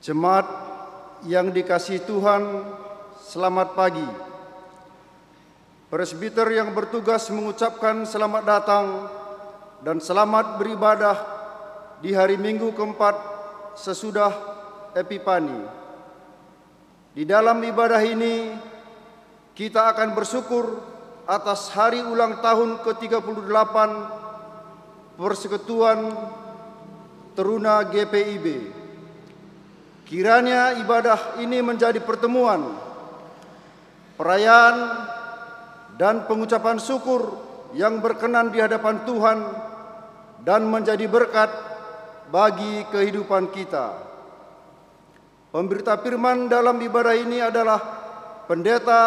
Jemaat yang dikasihi Tuhan, selamat pagi. Presbiter yang bertugas mengucapkan selamat datang dan selamat beribadah di hari Minggu keempat sesudah Epifani. Di dalam ibadah ini, kita akan bersyukur atas hari ulang tahun ke-38 Persekutuan Teruna GPIB. Kiranya ibadah ini menjadi pertemuan, perayaan, dan pengucapan syukur yang berkenan di hadapan Tuhan dan menjadi berkat bagi kehidupan kita. Pemberita firman dalam ibadah ini adalah Pendeta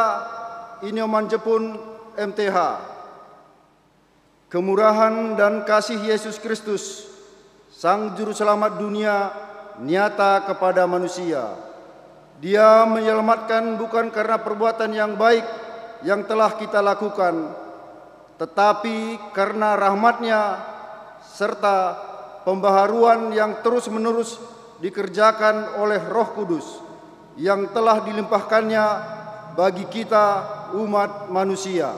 Inyoman Jepun MTH. Kemurahan dan kasih Yesus Kristus, Sang Juru Selamat dunia, nyata kepada manusia. Dia menyelamatkan bukan karena perbuatan yang baik yang telah kita lakukan, tetapi karena rahmat-Nya serta pembaharuan yang terus-menerus dikerjakan oleh Roh Kudus yang telah dilimpahkannya bagi kita umat manusia.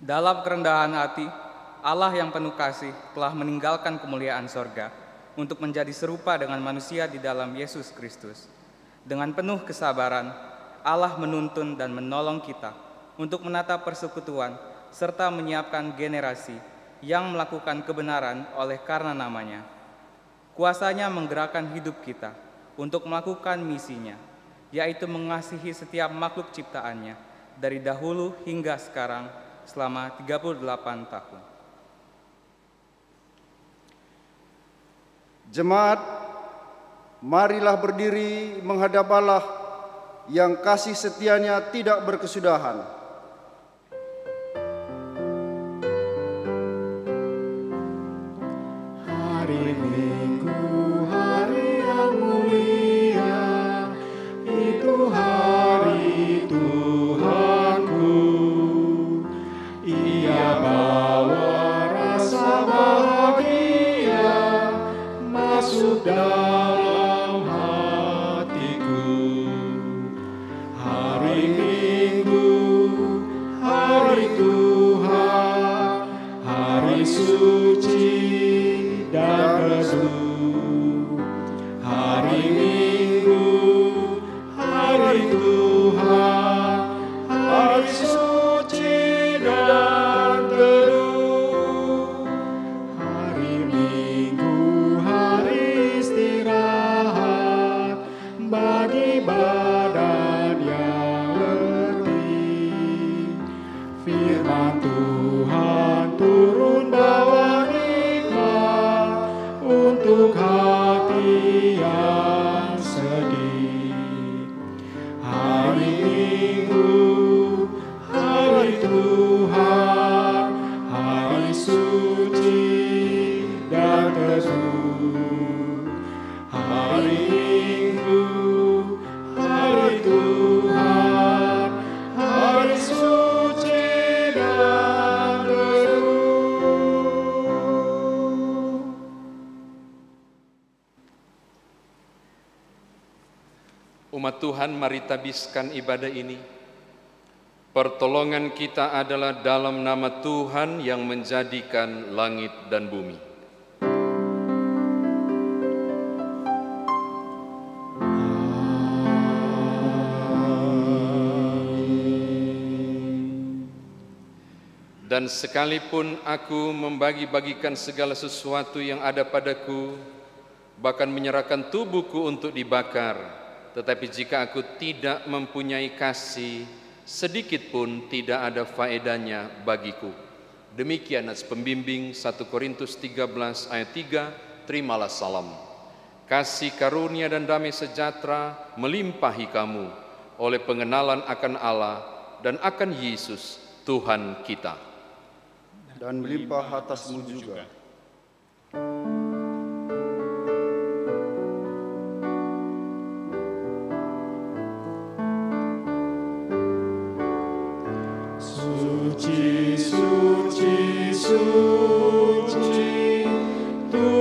Dalam kerendahan hati, Allah yang penuh kasih telah meninggalkan kemuliaan sorga untuk menjadi serupa dengan manusia di dalam Yesus Kristus. Dengan penuh kesabaran, Allah menuntun dan menolong kita untuk menata persekutuan serta menyiapkan generasi yang melakukan kebenaran oleh karena namanya. Kuasanya menggerakkan hidup kita untuk melakukan misinya, yaitu mengasihi setiap makhluk ciptaannya dari dahulu hingga sekarang selama 38 tahun. Jemaat, marilah berdiri menghadap Allah yang kasih setianya tidak berkesudahan. Hari Minggu, hari yang mulia, itu hari Tuhanku. Ia bawa rasa bahagia masuk dalam hatiku. Hari Minggu, hari Tuhan, hari suci dan teduh. Hari Minggu, hari Tuhan, hari suci dan teduh. Hari Minggu, bagi badan yang letih. Firman Tuhan turun bawa nikmat untuk hati yang sedih. Hari Minggu, hari Tuhan, hari suci dan teduh. Hari Minggu, hari Tuhan, hari suci dan teduh. Umat Tuhan, mari tabiskan ibadah ini. Pertolongan kita adalah dalam nama Tuhan yang menjadikan langit dan bumi. Dan sekalipun aku membagi-bagikan segala sesuatu yang ada padaku, bahkan menyerahkan tubuhku untuk dibakar, tetapi jika aku tidak mempunyai kasih, sedikit pun tidak ada faedahnya bagiku. Demikian nas pembimbing 1 Korintus 13 ayat 3, terimalah salam. Kasih karunia dan damai sejahtera melimpahi kamu oleh pengenalan akan Allah dan akan Yesus Tuhan kita. Dan melimpah atasmu juga. Suci, suci, suci, Tuhan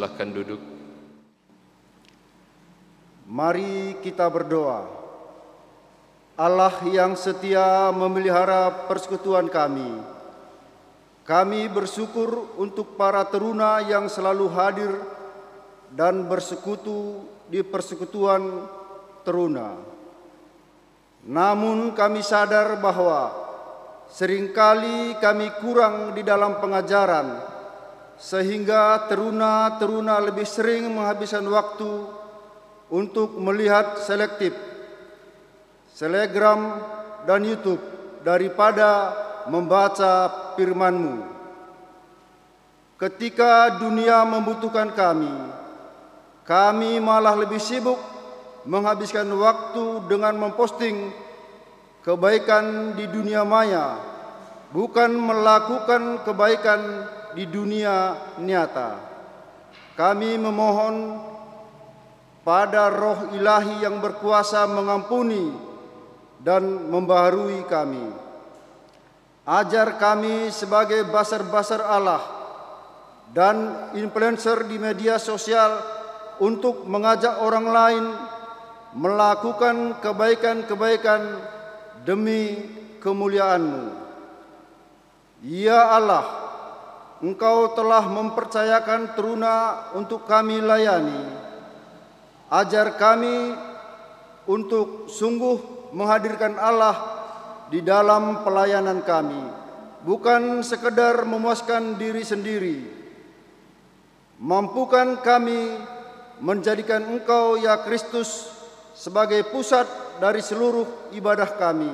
Silakan duduk. Mari kita berdoa. Allah yang setia memelihara persekutuan kami, kami bersyukur untuk para teruna yang selalu hadir dan bersekutu di persekutuan teruna. Namun kami sadar bahwa seringkali kami kurang di dalam pengajaran, sehingga teruna-teruna lebih sering menghabiskan waktu untuk melihat selektif, Telegram dan YouTube daripada membaca firman-Mu. Ketika dunia membutuhkan kami malah lebih sibuk menghabiskan waktu dengan memposting kebaikan di dunia maya, bukan melakukan kebaikan di dunia nyata. Kami memohon pada Roh Ilahi yang berkuasa mengampuni dan membaharui kami. Ajar kami sebagai basar-basar Allah dan influencer di media sosial untuk mengajak orang lain melakukan kebaikan-kebaikan demi kemuliaan-Mu. Ya Allah, Engkau telah mempercayakan teruna untuk kami layani. Ajar kami untuk sungguh menghadirkan Allah di dalam pelayanan kami, bukan sekedar memuaskan diri sendiri. Mampukan kami menjadikan Engkau, ya Kristus, sebagai pusat dari seluruh ibadah kami,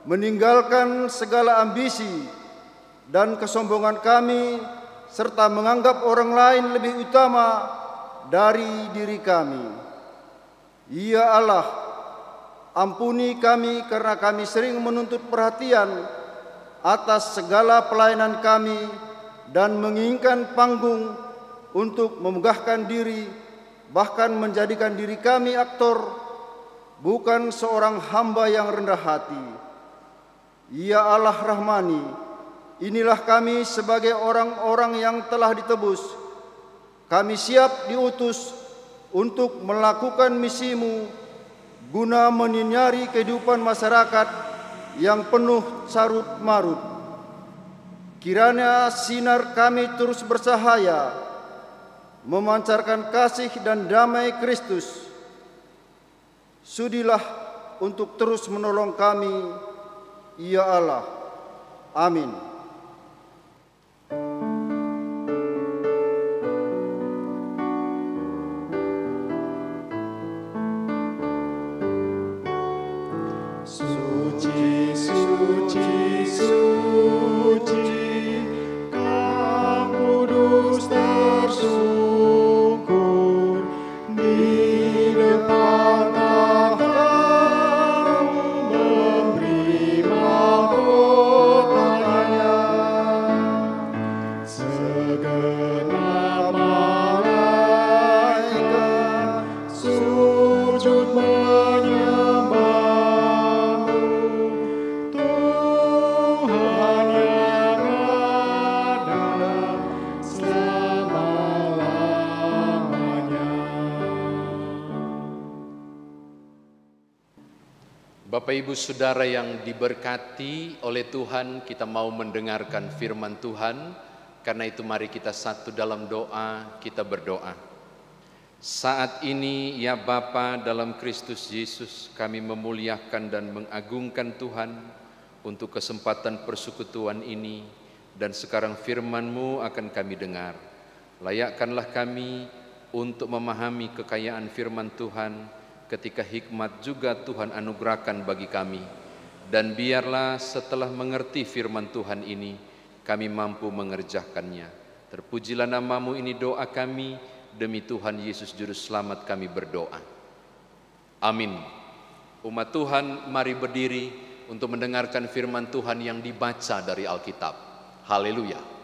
meninggalkan segala ambisi dan kesombongan kami, serta menganggap orang lain lebih utama dari diri kami. Ya Allah, ampuni kami karena kami sering menuntut perhatian atas segala pelayanan kami dan menginginkan panggung untuk memegahkan diri, bahkan menjadikan diri kami aktor, bukan seorang hamba yang rendah hati. Ya Allah Rahmani, inilah kami sebagai orang-orang yang telah ditebus. Kami siap diutus untuk melakukan misi-Mu guna menyinari kehidupan masyarakat yang penuh carut marut. Kiranya sinar kami terus bersahaya, memancarkan kasih dan damai Kristus. Sudilah untuk terus menolong kami, ya Allah. Amin. Suci, suci, suci, Kau kudus tersungkur di depan tahta-Mu, memberi mahkotanya. Segenap malaikat sujud menyembah Bapak Ibu Saudara yang diberkati oleh Tuhan, kita mau mendengarkan firman Tuhan. Karena itu mari kita satu dalam doa, kita berdoa. Saat ini ya Bapa dalam Kristus Yesus, kami memuliakan dan mengagungkan Tuhan untuk kesempatan persekutuan ini. Dan sekarang firman-Mu akan kami dengar. Layakkanlah kami untuk memahami kekayaan firman Tuhan, ketika hikmat juga Tuhan anugerahkan bagi kami. Dan biarlah setelah mengerti firman Tuhan ini, kami mampu mengerjakannya. Terpujilah nama-Mu, ini doa kami, demi Tuhan Yesus Juru Selamat kami berdoa. Amin. Umat Tuhan, mari berdiri untuk mendengarkan firman Tuhan yang dibaca dari Alkitab. Haleluya.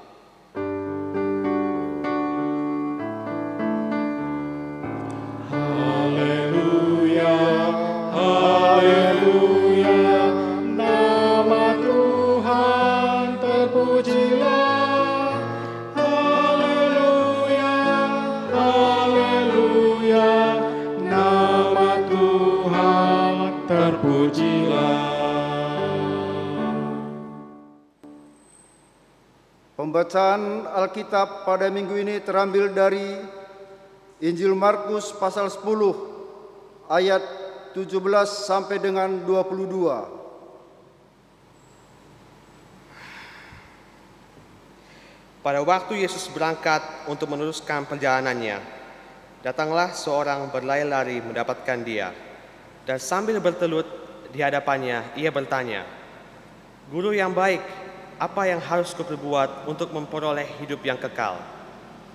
Haleluya, nama Tuhan terpujilah. Haleluya, Pembacaan Alkitab pada minggu ini terambil dari Injil Markus pasal 10 ayat 17 sampai dengan 22. Pada waktu Yesus berangkat untuk meneruskan perjalanannya, datanglah seorang berlari-lari mendapatkan dia, dan sambil bertelut di hadapannya, ia bertanya, "Guru yang baik, apa yang harus kuperbuat untuk memperoleh hidup yang kekal?"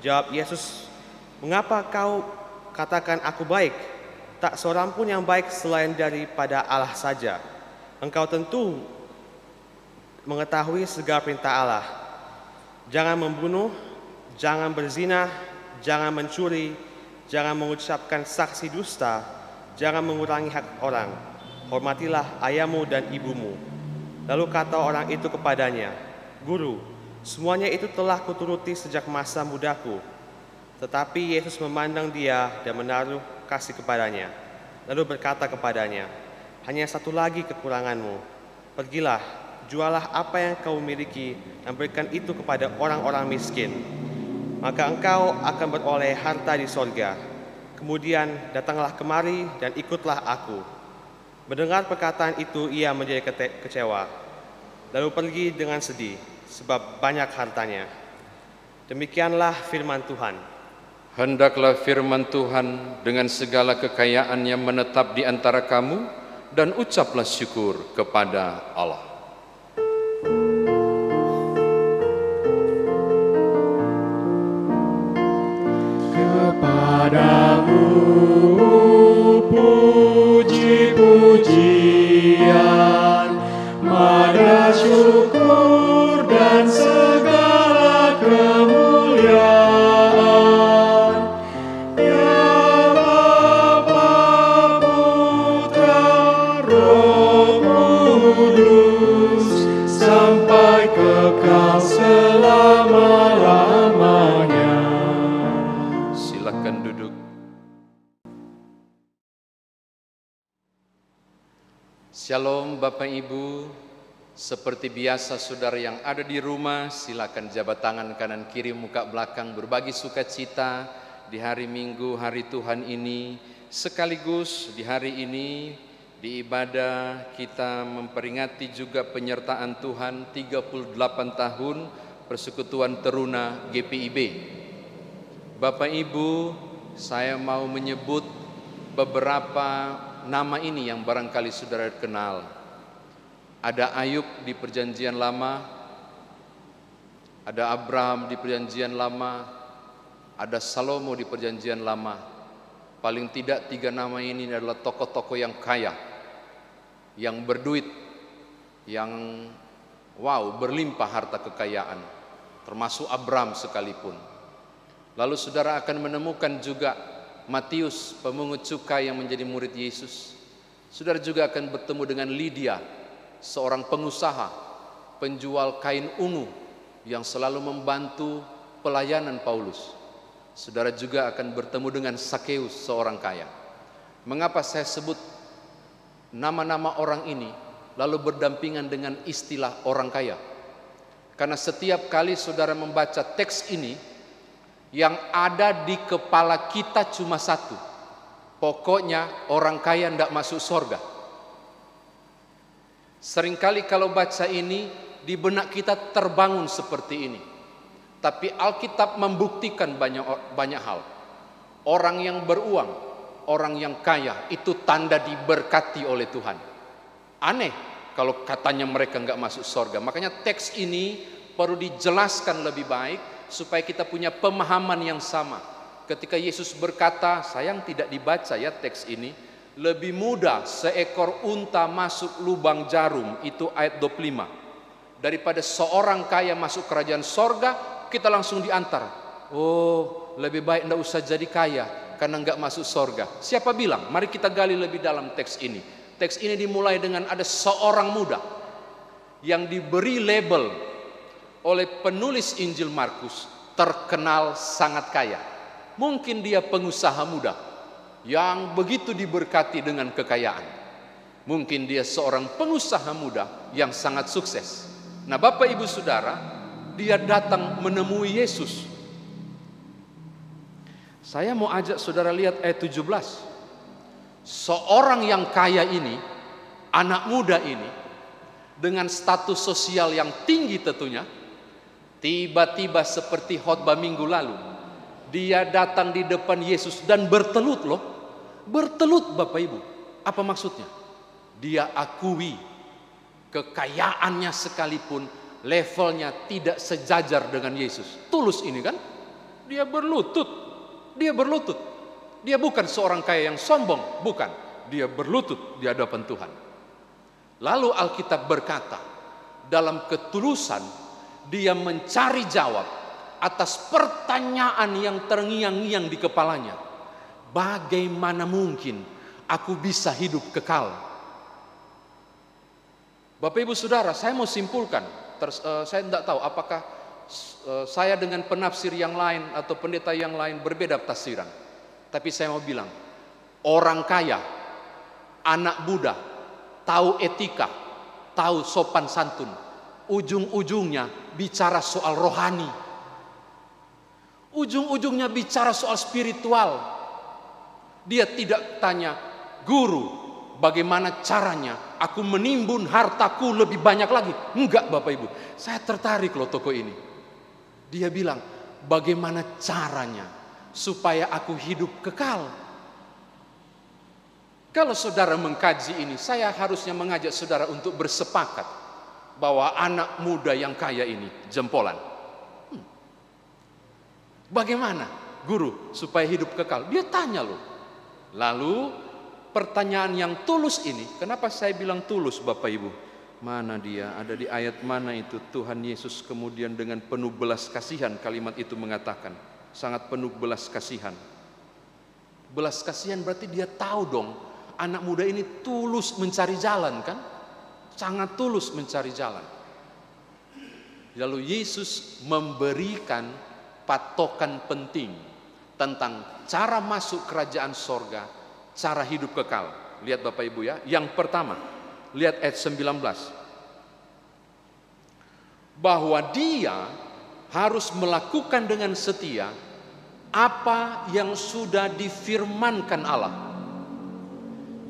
Jawab Yesus, "Mengapa kau katakan aku baik? Tak seorang pun yang baik selain daripada Allah saja. Engkau tentu mengetahui segala perintah Allah. Jangan membunuh, jangan berzina, jangan mencuri, jangan mengucapkan saksi dusta, jangan mengurangi hak orang. Hormatilah ayahmu dan ibumu." Lalu kata orang itu kepadanya, "Guru, semuanya itu telah kuturuti sejak masa mudaku." Tetapi Yesus memandang dia dan menaruh kasih kepadanya. Lalu berkata kepadanya, "Hanya satu lagi kekuranganmu. Pergilah, jualah apa yang kau miliki dan berikan itu kepada orang-orang miskin. Maka engkau akan beroleh harta di sorga. Kemudian datanglah kemari dan ikutlah aku." Mendengar perkataan itu ia menjadi kecewa, lalu pergi dengan sedih sebab banyak hartanya. Demikianlah firman Tuhan. Hendaklah firman Tuhan dengan segala kekayaannya menetap di antara kamu, dan ucaplah syukur kepada Allah. Kepadamu puji-pujian, mada syukur dan segala kemuliaan. Ya Bapa, Putra, Roh Kudus, sampai kekal selama-lamanya. Silakan duduk. Shalom Bapak Ibu. Seperti biasa saudara yang ada di rumah, silakan jabat tangan kanan kiri muka belakang, berbagi sukacita di hari Minggu, hari Tuhan ini. Sekaligus di hari ini di ibadah kita memperingati juga penyertaan Tuhan 38 tahun Persekutuan Teruna GPIB. Bapak Ibu, saya mau menyebut beberapa nama ini yang barangkali saudara kenal. Ada Ayub di Perjanjian Lama, ada Abraham di Perjanjian Lama, ada Salomo di Perjanjian Lama. Paling tidak 3 nama ini adalah tokoh-tokoh yang kaya, yang berduit, yang berlimpah harta kekayaan, termasuk Abraham sekalipun. Lalu saudara akan menemukan juga Matius, pemungut cukai yang menjadi murid Yesus. Saudara juga akan bertemu dengan Lydia, seorang pengusaha, penjual kain ungu yang selalu membantu pelayanan Paulus. Saudara juga akan bertemu dengan Sakeus, seorang kaya. Mengapa saya sebut nama-nama orang ini lalu berdampingan dengan istilah orang kaya? Karena setiap kali saudara membaca teks ini, yang ada di kepala kita cuma satu. Pokoknya orang kaya tidak masuk surga. Seringkali kalau baca ini, di benak kita terbangun seperti ini. Tapi Alkitab membuktikan banyak hal. Orang yang beruang, orang yang kaya, itu tanda diberkati oleh Tuhan. Aneh kalau katanya mereka nggak masuk surga. Makanya teks ini perlu dijelaskan lebih baik, supaya kita punya pemahaman yang sama. Ketika Yesus berkata, sayang tidak dibaca ya teks ini, lebih mudah seekor unta masuk lubang jarum, itu ayat 25, daripada seorang kaya masuk kerajaan sorga. Kita langsung diantar, oh lebih baik tidak usah jadi kaya karena nggak masuk sorga. Siapa bilang? Mari kita gali lebih dalam teks ini. Teks ini dimulai dengan ada seorang muda yang diberi label oleh penulis Injil Markus, terkenal sangat kaya. Mungkin dia pengusaha muda yang begitu diberkati dengan kekayaan. Mungkin dia seorang pengusaha muda yang sangat sukses. Nah Bapak Ibu Saudara, dia datang menemui Yesus. Saya mau ajak saudara lihat ayat 17. Seorang yang kaya ini, anak muda ini, dengan status sosial yang tinggi tentunya, tiba-tiba seperti khotbah minggu lalu, dia datang di depan Yesus dan bertelut loh. Bertelut Bapak Ibu. Apa maksudnya? Dia akui kekayaannya sekalipun levelnya tidak sejajar dengan Yesus. Tulus ini kan? Dia berlutut. Dia berlutut. Dia bukan seorang kaya yang sombong, bukan. Dia berlutut di hadapan Tuhan. Lalu Alkitab berkata, dalam ketulusan dia mencari jawab atas pertanyaan yang terngiang-ngiang di kepalanya. Bagaimana mungkin aku bisa hidup kekal? Bapak Ibu Saudara, saya mau simpulkan. Saya tidak tahu apakah saya dengan penafsir yang lain atau pendeta yang lain berbeda tafsiran. Tapi saya mau bilang, orang kaya, anak muda, tahu etika, tahu sopan santun, ujung-ujungnya bicara soal rohani. Ujung-ujungnya bicara soal spiritual. Dia tidak tanya, guru, bagaimana caranya aku menimbun hartaku lebih banyak lagi? Enggak Bapak Ibu, saya tertarik loh tokoh ini. Dia bilang, bagaimana caranya supaya aku hidup kekal? Kalau saudara mengkaji ini, saya harusnya mengajak saudara untuk bersepakat bahwa anak muda yang kaya ini jempolan. Bagaimana guru supaya hidup kekal? Dia tanya loh. Lalu pertanyaan yang tulus ini, kenapa saya bilang tulus Bapak Ibu? Mana dia? Ada di ayat mana itu? Tuhan Yesus kemudian dengan penuh belas kasihan kalimat itu mengatakan, sangat penuh belas kasihan. Belas kasihan berarti dia tahu dong, anak muda ini tulus mencari jalan kan? Sangat tulus mencari jalan. Lalu Yesus memberikan patokan penting tentang cara masuk kerajaan sorga, cara hidup kekal. Lihat Bapak Ibu ya. Yang pertama, lihat ayat 19. Bahwa dia harus melakukan dengan setia apa yang sudah difirmankan Allah.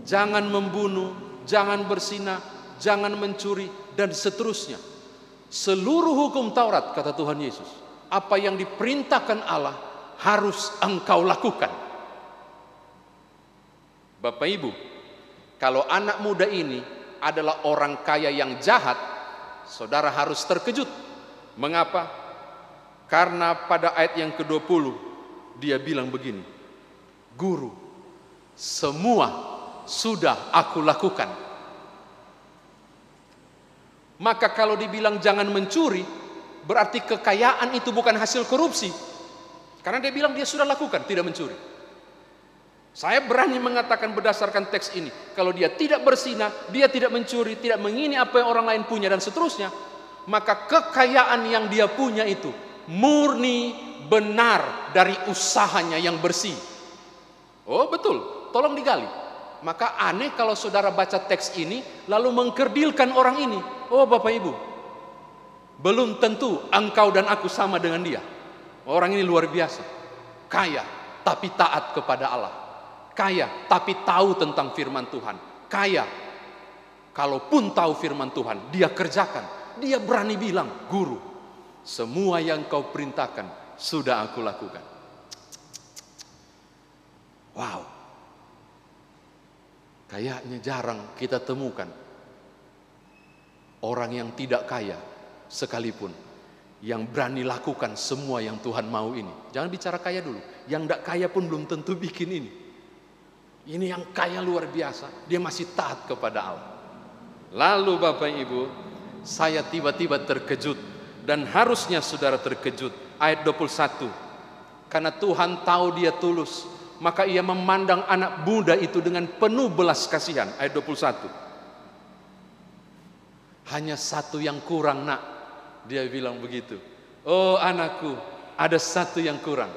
Jangan membunuh, jangan berzina, jangan mencuri, dan seterusnya. Seluruh hukum Taurat, kata Tuhan Yesus, apa yang diperintahkan Allah harus engkau lakukan. Bapak Ibu, kalau anak muda ini adalah orang kaya yang jahat, saudara harus terkejut. Mengapa? Karena pada ayat yang ke-20 dia bilang begini, guru, semua sudah aku lakukan. Maka kalau dibilang jangan mencuri, berarti kekayaan itu bukan hasil korupsi. Karena dia bilang dia sudah lakukan, tidak mencuri. Saya berani mengatakan berdasarkan teks ini, kalau dia tidak berzina, dia tidak mencuri, tidak mengingini apa yang orang lain punya dan seterusnya, maka kekayaan yang dia punya itu murni benar dari usahanya yang bersih. Oh betul, tolong digali. Maka aneh kalau saudara baca teks ini lalu mengkerdilkan orang ini. Oh Bapak Ibu, belum tentu engkau dan aku sama dengan dia. Orang ini luar biasa, kaya tapi taat kepada Allah. Kaya tapi tahu tentang firman Tuhan. Kaya, kalaupun tahu firman Tuhan, dia kerjakan. Dia berani bilang, guru, semua yang kau perintahkan sudah aku lakukan. Wow, kayaknya jarang kita temukan orang yang tidak kaya sekalipun yang berani lakukan semua yang Tuhan mau ini. Jangan bicara kaya dulu, yang tidak kaya pun belum tentu bikin ini. Ini yang kaya luar biasa, dia masih taat kepada Allah. Lalu Bapak Ibu, saya tiba-tiba terkejut, dan harusnya saudara terkejut. Ayat 21, karena Tuhan tahu dia tulus, maka ia memandang anak muda itu dengan penuh belas kasihan. Ayat 21, hanya satu yang kurang nak, dia bilang begitu. Oh anakku, ada satu yang kurang,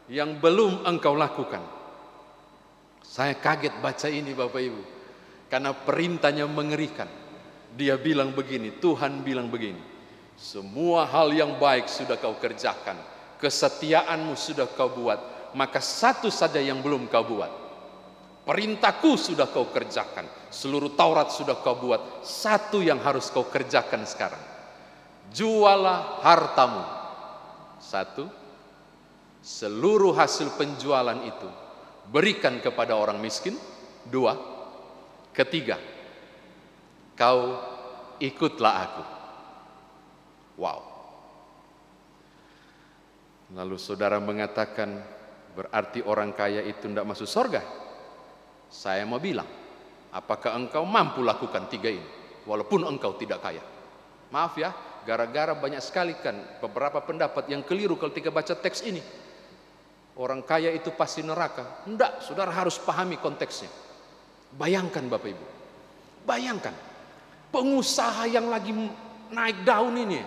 yang belum engkau lakukan. Saya kaget baca ini Bapak Ibu, karena perintahnya mengerikan. Dia bilang begini, Tuhan bilang begini, Semua hal yang baik sudah kau kerjakan, kesetiaanmu sudah kau buat, maka satu saja yang belum kau buat. Perintahku sudah kau kerjakan, seluruh Taurat sudah kau buat, satu yang harus kau kerjakan sekarang. Jualah hartamu. Satu, seluruh hasil penjualan itu berikan kepada orang miskin. Dua, ketiga, kau ikutlah aku. Wow. Lalu saudara mengatakan, berarti orang kaya itu tidak masuk surga. Saya mau bilang, apakah engkau mampu lakukan tiga ini walaupun engkau tidak kaya? Maaf ya, gara-gara banyak sekali kan beberapa pendapat yang keliru ketika baca teks ini. Orang kaya itu pasti neraka. Enggak, saudara harus pahami konteksnya. Bayangkan Bapak Ibu, bayangkan pengusaha yang lagi naik daun ini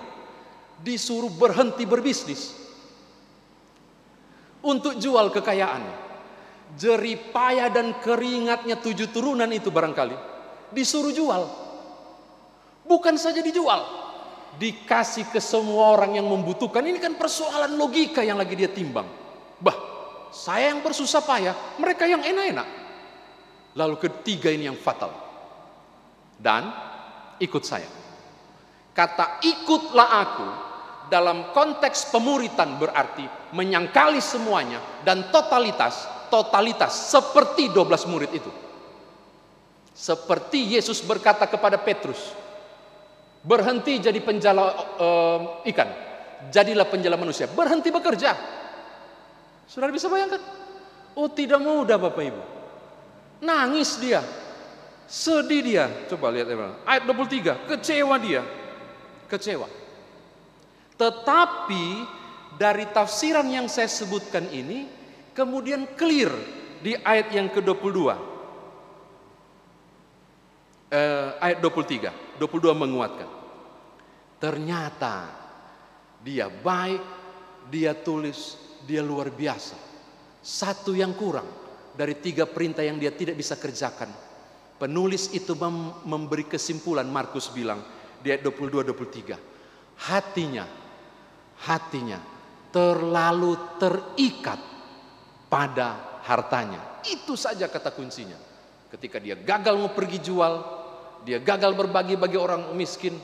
disuruh berhenti berbisnis untuk jual kekayaannya. Jeripaya dan keringatnya 7 turunan itu barangkali disuruh jual. Bukan saja dijual, dikasih ke semua orang yang membutuhkan. Ini kan persoalan logika yang lagi dia timbang. Bah, saya yang bersusah payah, mereka yang enak-enak. Lalu ketiga ini yang fatal. Dan ikut saya. Kata ikutlah aku dalam konteks pemuritan berarti menyangkali semuanya dan totalitas seperti 12 murid itu. Seperti Yesus berkata kepada Petrus, berhenti jadi penjala ikan, jadilah penjala manusia, berhenti bekerja. Saudara bisa bayangkan? Oh, tidak mudah Bapak Ibu. Nangis dia, sedih dia. Coba lihat ayat 23, kecewa dia. Kecewa. Tetapi dari tafsiran yang saya sebutkan ini kemudian clear di ayat yang ke-22. Ayat 23, 22 menguatkan. Ternyata dia baik, dia tulus, dia luar biasa. Satu yang kurang dari 3 perintah yang dia tidak bisa kerjakan. Penulis itu memberi kesimpulan, Markus bilang di ayat 22-23. Hatinya terlalu terikat pada hartanya. Itu saja kata kuncinya. Ketika dia gagal mau pergi jual, dia gagal berbagi bagi orang miskin,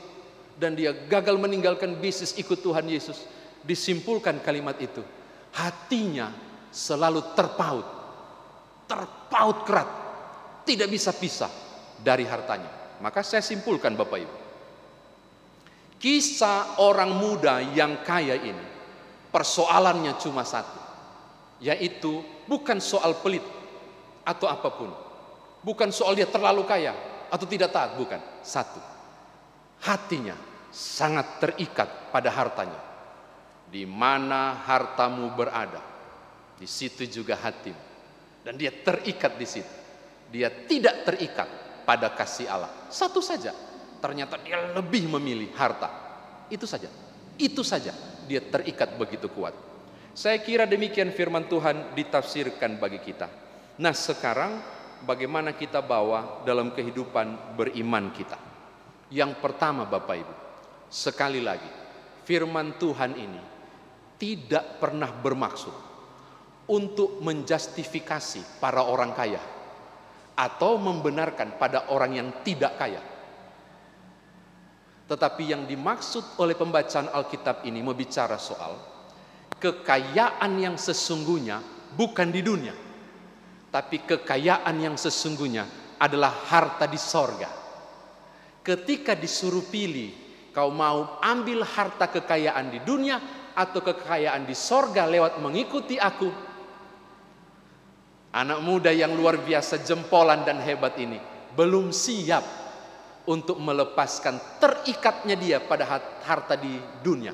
dan dia gagal meninggalkan bisnis ikut Tuhan Yesus, disimpulkan kalimat itu. Hatinya selalu terpaut kerat, tidak bisa pisah dari hartanya. Maka saya simpulkan Bapak Ibu, kisah orang muda yang kaya ini persoalannya cuma satu, yaitu bukan soal pelit atau apapun, bukan soal dia terlalu kaya atau tidak taat, bukan. Satu, hatinya sangat terikat pada hartanya. Di mana hartamu berada, di situ juga hatimu. Dan dia terikat di situ. Dia tidak terikat pada kasih Allah. Satu saja, ternyata dia lebih memilih harta. Itu saja. Itu saja dia terikat begitu kuat. Saya kira demikian firman Tuhan ditafsirkan bagi kita. Nah, sekarang bagaimana kita bawa dalam kehidupan beriman kita? Yang pertama Bapak Ibu, sekali lagi, firman Tuhan ini tidak pernah bermaksud untuk menjustifikasi para orang kaya atau membenarkan pada orang yang tidak kaya. Tetapi yang dimaksud oleh pembacaan Alkitab ini membicara soal kekayaan yang sesungguhnya bukan di dunia, tapi kekayaan yang sesungguhnya adalah harta di sorga. Ketika disuruh pilih, kau mau ambil harta kekayaan di dunia atau kekayaan di sorga lewat mengikuti aku? Anak muda yang luar biasa jempolan dan hebat ini belum siap untuk melepaskan terikatnya dia pada harta di dunia,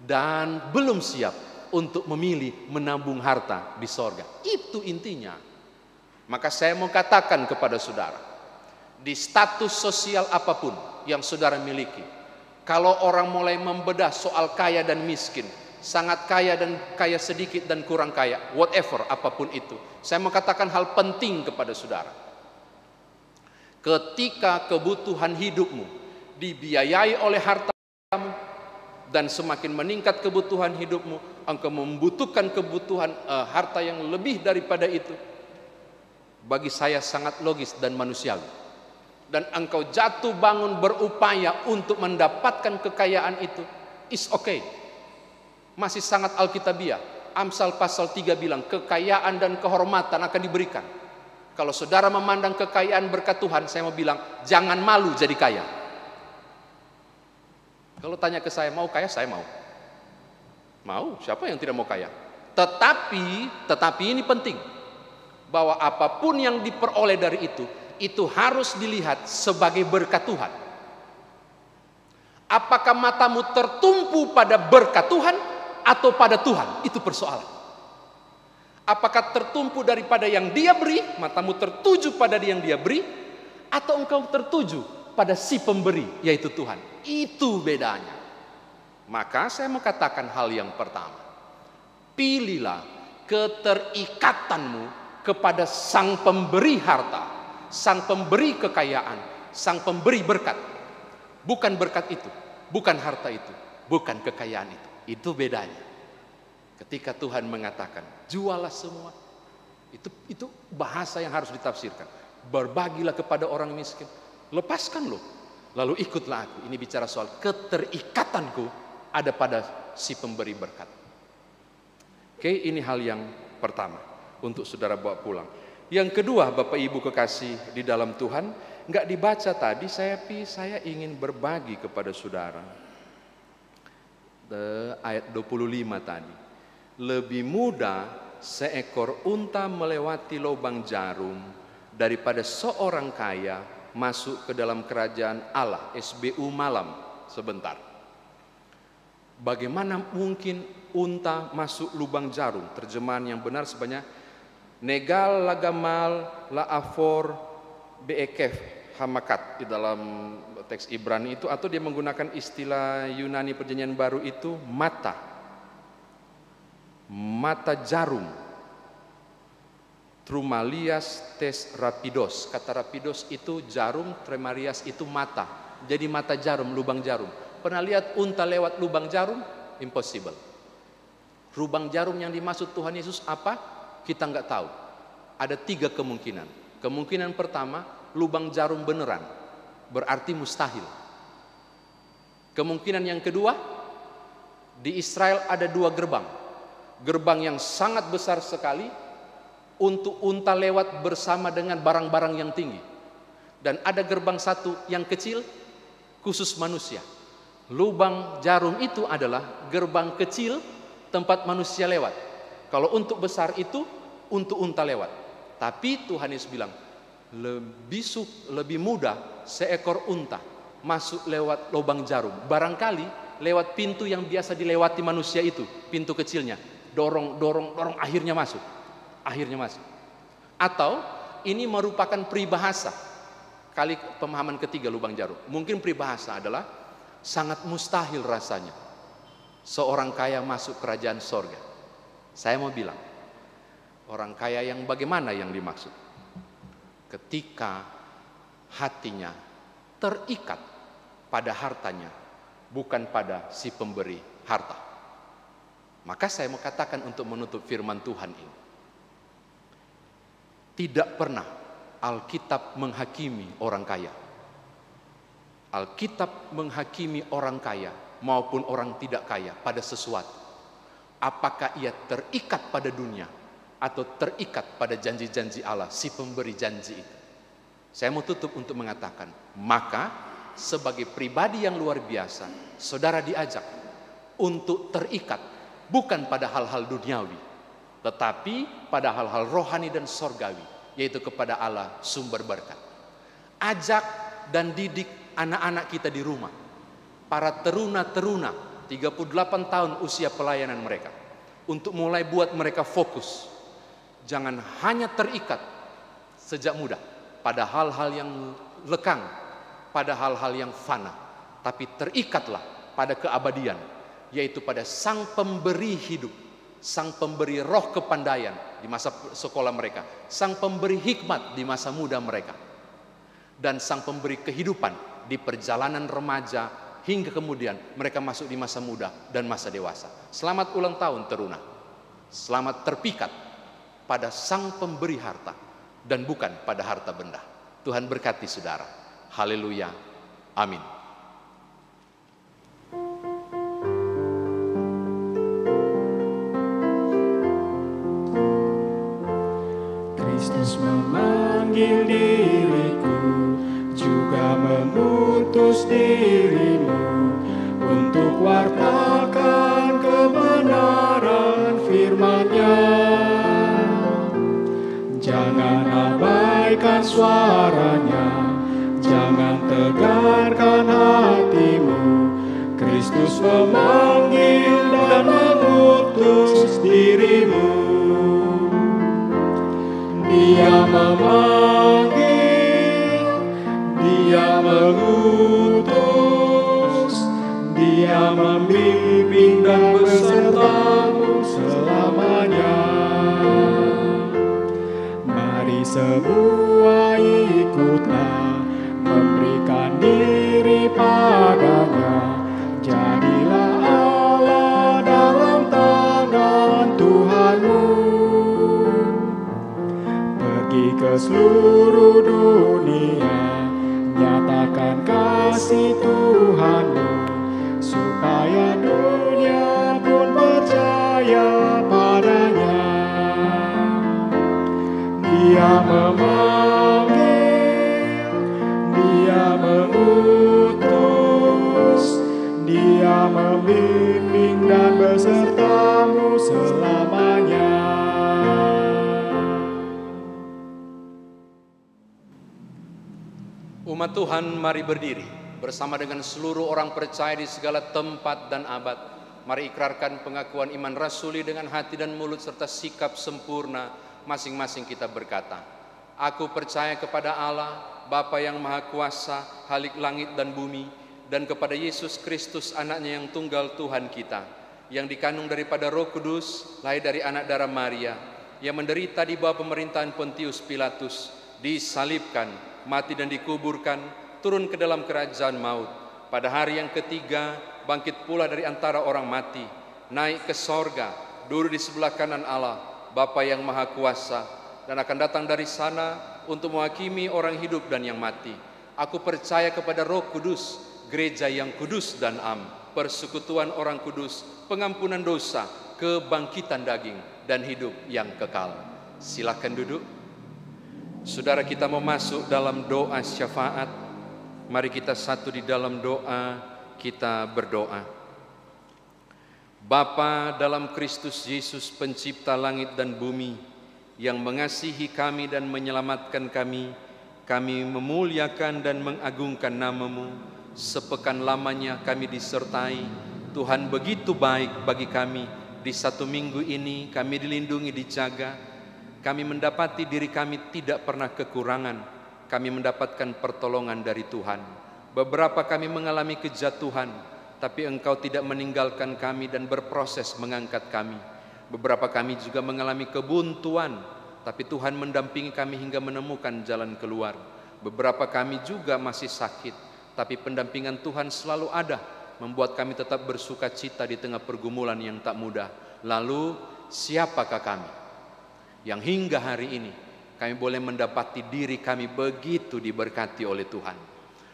dan belum siap untuk memilih menabung harta di sorga. Itu intinya. Maka saya mau katakan kepada saudara, di status sosial apapun yang saudara miliki, kalau orang mulai membedah soal kaya dan miskin, sangat kaya dan kaya sedikit dan kurang kaya, whatever apapun itu, saya mau katakan hal penting kepada saudara. Ketika kebutuhan hidupmu dibiayai oleh hartamu, dan semakin meningkat kebutuhan hidupmu, engkau membutuhkan kebutuhan harta yang lebih daripada itu, bagi saya sangat logis dan manusiawi. Dan engkau jatuh bangun berupaya untuk mendapatkan kekayaan itu, is okay, masih sangat alkitabiah. Amsal pasal 3 bilang kekayaan dan kehormatan akan diberikan. Kalau saudara memandang kekayaan berkat Tuhan, saya mau bilang jangan malu jadi kaya. Kalau tanya ke saya, mau kaya? Saya mau. Mau, siapa yang tidak mau kaya? Tetapi ini penting, bahwa apapun yang diperoleh dari itu harus dilihat sebagai berkat Tuhan. Apakah matamu tertumpu pada berkat Tuhan atau pada Tuhan? Itu persoalan. Apakah tertumpu daripada yang Dia beri, matamu tertuju pada yang Dia beri, atau engkau tertuju pada si pemberi, yaitu Tuhan? Itu bedanya. Maka saya mau katakan hal yang pertama, pilihlah keterikatanmu kepada Sang Pemberi harta, Sang Pemberi kekayaan, Sang Pemberi berkat. Bukan berkat itu, bukan harta itu, bukan kekayaan itu. Itu bedanya. Ketika Tuhan mengatakan, jualah semua, itu bahasa yang harus ditafsirkan. Berbagilah kepada orang miskin, lepaskan loh, lalu ikutlah aku. Ini bicara soal keterikatanku ada pada si pemberi berkat. Oke, ini hal yang pertama untuk saudara bawa pulang. Yang kedua, Bapak Ibu kekasih di dalam Tuhan, nggak dibaca tadi, saya ingin berbagi kepada saudara. Ayat 25 tadi. Lebih mudah seekor unta melewati lubang jarum daripada seorang kaya masuk ke dalam kerajaan Allah. SBU malam sebentar. Bagaimana mungkin unta masuk lubang jarum? Terjemahan yang benar sebenarnya negal lagamal laafor beekef hamakat di dalam teks Ibrani itu, atau dia menggunakan istilah Yunani Perjanjian Baru itu mata jarum, trumalias tes rapidos. Kata rapidos itu jarum, tremarias itu mata. Jadi mata jarum, lubang jarum. Pernah lihat unta lewat lubang jarum? Impossible. Lubang jarum yang dimaksud Tuhan Yesus apa? Kita nggak tahu. Ada 3 kemungkinan. Kemungkinan pertama, lubang jarum beneran, berarti mustahil. Kemungkinan yang kedua, di Israel ada 2 gerbang. Gerbang yang sangat besar sekali untuk unta lewat bersama dengan barang-barang yang tinggi. Dan ada gerbang satu yang kecil khusus manusia. Lubang jarum itu adalah gerbang kecil tempat manusia lewat. Kalau untuk besar itu untuk unta lewat. Tapi Tuhan Yesus bilang, lebih mudah seekor unta masuk lewat lubang jarum. Barangkali lewat pintu yang biasa dilewati manusia itu, pintu kecilnya. Dorong, akhirnya masuk. Atau ini merupakan peribahasa. Kali pemahaman ketiga lubang jarum. Mungkin peribahasa adalah sangat mustahil rasanya seorang kaya masuk kerajaan sorga. Saya mau bilang, orang kaya yang bagaimana yang dimaksud? Ketika hatinya terikat pada hartanya, bukan pada si pemberi harta. Maka saya mau katakan untuk menutup firman Tuhan ini, tidak pernah Alkitab menghakimi orang kaya. Alkitab menghakimi orang kaya maupun orang tidak kaya pada sesuatu. Apakah ia terikat pada dunia atau terikat pada janji-janji Allah, si pemberi janji itu. Saya mau tutup untuk mengatakan, maka sebagai pribadi yang luar biasa, saudara diajak untuk terikat bukan pada hal-hal duniawi, tetapi pada hal-hal rohani dan sorgawi, yaitu kepada Allah sumber berkat. Ajak dan didik anak-anak kita di rumah, para teruna-teruna 38 tahun usia pelayanan mereka, untuk mulai buat mereka fokus. Jangan hanya terikat sejak muda pada hal-hal yang lekang, pada hal-hal yang fana, tapi terikatlah pada keabadian, yaitu pada Sang Pemberi hidup, Sang Pemberi roh kepandaian di masa sekolah mereka, Sang Pemberi hikmat di masa muda mereka, dan Sang Pemberi kehidupan di perjalanan remaja hingga kemudian mereka masuk di masa muda dan masa dewasa. Selamat ulang tahun teruna. Selamat terpikat pada Sang Pemberi harta dan bukan pada harta benda. Tuhan berkati saudara. Haleluya. Amin. Kristus memanggil diriku, juga mengutus dirimu untuk wartakan kebenaran firman-Nya. Jangan abaikan suaranya, jangan tegarkan hatimu. Kristus memanggil dan mengutus dirimu. Dia memanggil, Dia mengutus, Dia membimbing dan besertamu selamanya. Mari semua ikutlah, memberikan diri padanya. Jadilah Allah dalam tangan Tuhanmu. Pergi ke seluruh dunia, nyatakan kasih Tuhanmu, supaya dunia pun percaya padanya. Dia memanggil, Dia mengutus, Dia membimbing dan besertamu selamanya. Umat Tuhan, mari berdiri bersama dengan seluruh orang percaya di segala tempat dan abad. Mari ikrarkan pengakuan iman rasuli dengan hati dan mulut serta sikap sempurna. Masing-masing kita berkata, aku percaya kepada Allah, Bapa yang Maha Kuasa, Halik langit dan bumi, dan kepada Yesus Kristus, anaknya yang tunggal Tuhan kita, yang dikandung daripada Roh Kudus, lahir dari anak darah Maria, yang menderita di bawah pemerintahan Pontius Pilatus, disalibkan, mati dan dikuburkan, turun ke dalam kerajaan maut. Pada hari yang ketiga, bangkit pula dari antara orang mati, naik ke sorga, duduk di sebelah kanan Allah, Bapa yang Maha Kuasa, dan akan datang dari sana untuk menghakimi orang hidup dan yang mati. Aku percaya kepada Roh Kudus, gereja yang kudus dan am, persekutuan orang kudus, pengampunan dosa, kebangkitan daging, dan hidup yang kekal. Silakan duduk. Saudara, kita mau masuk dalam doa syafaat. Mari kita satu di dalam doa, kita berdoa. Bapa dalam Kristus Yesus, pencipta langit dan bumi, yang mengasihi kami dan menyelamatkan kami memuliakan dan mengagungkan nama-Mu. Sepekan lamanya kami disertai, Tuhan begitu baik bagi kami. Di satu minggu ini kami dilindungi, dijaga. Kami mendapati diri kami tidak pernah kekurangan. Kami mendapatkan pertolongan dari Tuhan. Beberapa kami mengalami kejatuhan, tapi Engkau tidak meninggalkan kami dan berproses mengangkat kami. Beberapa kami juga mengalami kebuntuan, tapi Tuhan mendampingi kami hingga menemukan jalan keluar. Beberapa kami juga masih sakit, tapi pendampingan Tuhan selalu ada, membuat kami tetap bersuka cita di tengah pergumulan yang tak mudah. Lalu siapakah kami yang hingga hari ini kami boleh mendapati diri kami begitu diberkati oleh Tuhan?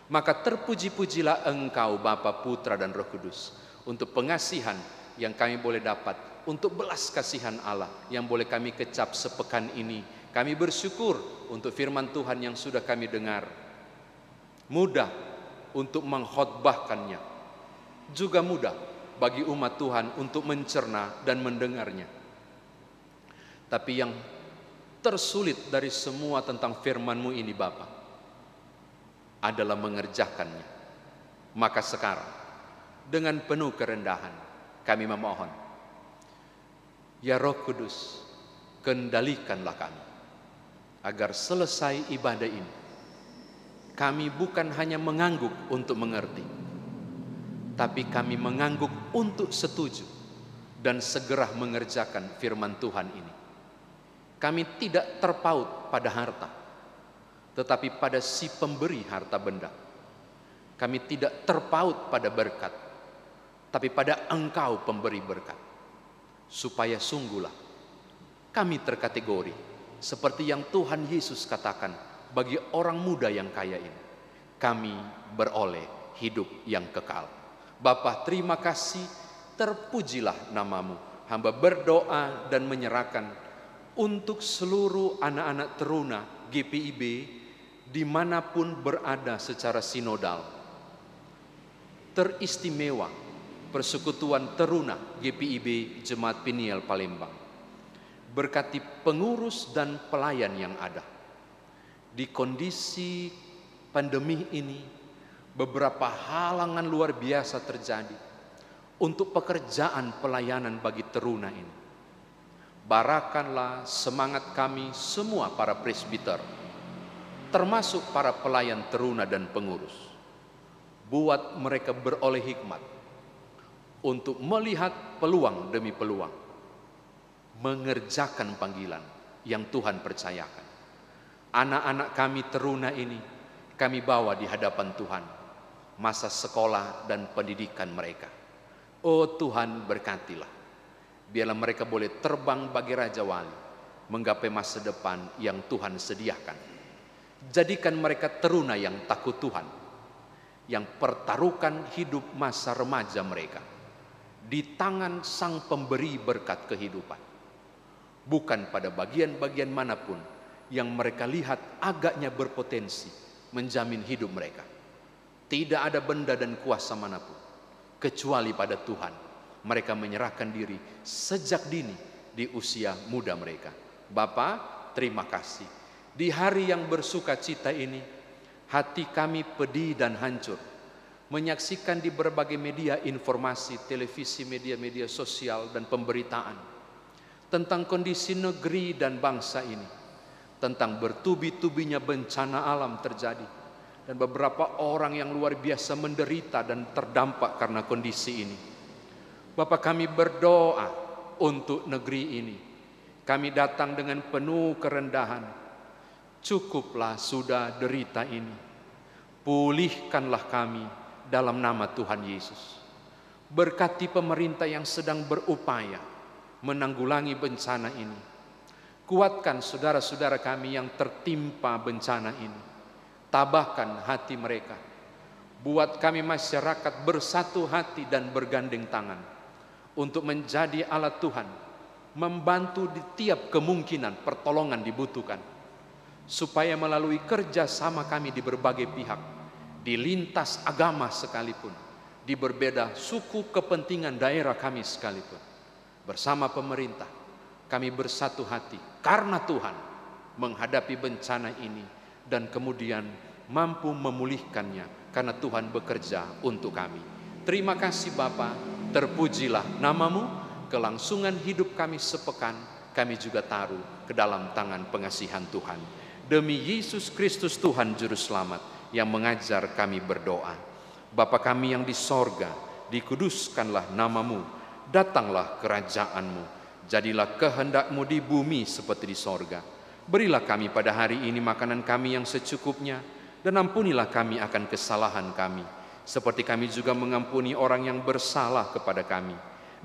Maka terpuji-pujilah Engkau Bapa, Putra dan Roh Kudus, untuk pengasihan yang kami boleh dapat, untuk belas kasihan Allah yang boleh kami kecap sepekan ini. Kami bersyukur untuk firman Tuhan yang sudah kami dengar. Mudah untuk mengkhotbahkannya, juga mudah bagi umat Tuhan untuk mencerna dan mendengarnya. Tapi yang tersulit dari semua tentang firman-Mu ini Bapa, adalah mengerjakannya. Maka sekarang dengan penuh kerendahan kami memohon, ya Roh Kudus, kendalikanlah kami, agar selesai ibadah ini kami bukan hanya mengangguk untuk mengerti, tapi kami mengangguk untuk setuju dan segera mengerjakan firman Tuhan ini. Kami tidak terpaut pada harta, tetapi pada si pemberi harta benda. Kami tidak terpaut pada berkat, tapi pada Engkau pemberi berkat. Supaya sungguhlah kami terkategori seperti yang Tuhan Yesus katakan bagi orang muda yang kaya ini. Kami beroleh hidup yang kekal. Bapa, terima kasih, terpujilah namamu. Hamba berdoa dan menyerahkan untuk seluruh anak-anak teruna GPIB dimanapun berada secara sinodal. Teristimewa Persekutuan Teruna GPIB Jemaat Peniel Palembang. Berkati pengurus dan pelayan yang ada. Di kondisi pandemi ini, beberapa halangan luar biasa terjadi untuk pekerjaan pelayanan bagi teruna ini. Barakanlah semangat kami semua para presbiter, termasuk para pelayan teruna dan pengurus. Buat mereka beroleh hikmat untuk melihat peluang demi peluang, mengerjakan panggilan yang Tuhan percayakan. Anak-anak kami teruna ini kami bawa di hadapan Tuhan, masa sekolah dan pendidikan mereka. Oh Tuhan, berkatilah, biarlah mereka boleh terbang bagi Raja Wali, menggapai masa depan yang Tuhan sediakan. Jadikan mereka teruna yang takut Tuhan, yang pertaruhkan hidup masa remaja mereka di tangan Sang Pemberi berkat kehidupan, bukan pada bagian-bagian manapun yang mereka lihat agaknya berpotensi menjamin hidup mereka. Tidak ada benda dan kuasa manapun kecuali pada Tuhan. Mereka menyerahkan diri sejak dini di usia muda mereka. Bapa, terima kasih. Di hari yang bersuka cita ini, hati kami pedih dan hancur menyaksikan di berbagai media informasi, televisi, media-media sosial dan pemberitaan tentang kondisi negeri dan bangsa ini, tentang bertubi-tubinya bencana alam terjadi, dan beberapa orang yang luar biasa menderita dan terdampak karena kondisi ini. Bapa, kami berdoa untuk negeri ini. Kami datang dengan penuh kerendahan. Cukuplah sudah derita ini. Pulihkanlah kami dalam nama Tuhan Yesus. Berkati pemerintah yang sedang berupaya menanggulangi bencana ini. Kuatkan saudara-saudara kami yang tertimpa bencana ini. Tabahkan hati mereka. Buat kami masyarakat bersatu hati dan bergandeng tangan untuk menjadi alat Tuhan, membantu di tiap kemungkinan pertolongan dibutuhkan, supaya melalui kerjasama kami di berbagai pihak, di lintas agama sekalipun, di berbeda suku kepentingan daerah kami sekalipun, bersama pemerintah kami bersatu hati karena Tuhan menghadapi bencana ini dan kemudian mampu memulihkannya karena Tuhan bekerja untuk kami. Terima kasih Bapa, terpujilah namamu. Kelangsungan hidup kami sepekan kami juga taruh ke dalam tangan pengasihan Tuhan. Demi Yesus Kristus Tuhan Juru Selamat yang mengajar kami berdoa. Bapa kami yang di sorga, dikuduskanlah namamu, datanglah kerajaanmu, jadilah kehendakmu di bumi seperti di sorga. Berilah kami pada hari ini makanan kami yang secukupnya, dan ampunilah kami akan kesalahan kami, seperti kami juga mengampuni orang yang bersalah kepada kami.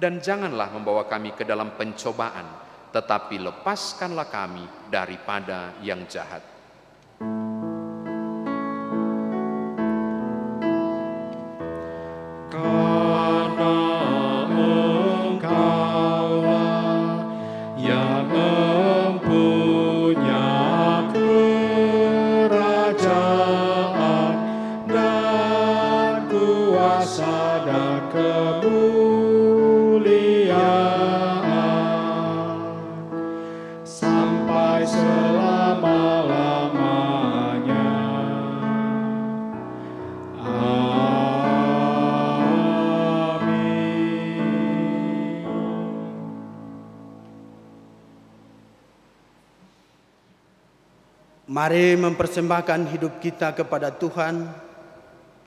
Dan janganlah membawa kami ke dalam pencobaan, tetapi lepaskanlah kami daripada yang jahat. Karena Engkaulah yang mempunyai kerajaan dan kuasa dan sampai selama-lamanya. Amin. Mari mempersembahkan hidup kita kepada Tuhan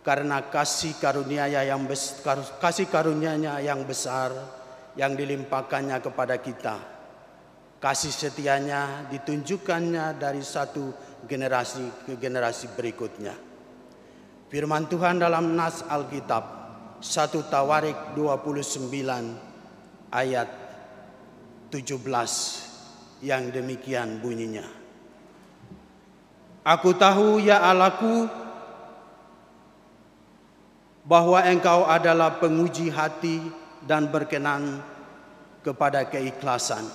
karena kasih karunia-Nya yang besar yang dilimpahkannya kepada kita. Kasih setianya ditunjukkannya dari satu generasi ke generasi berikutnya. Firman Tuhan dalam nas Alkitab 1 Tawarik 29 ayat 17 yang demikian bunyinya. Aku tahu ya Allahku bahwa Engkau adalah penguji hati dan berkenan kepada keikhlasan.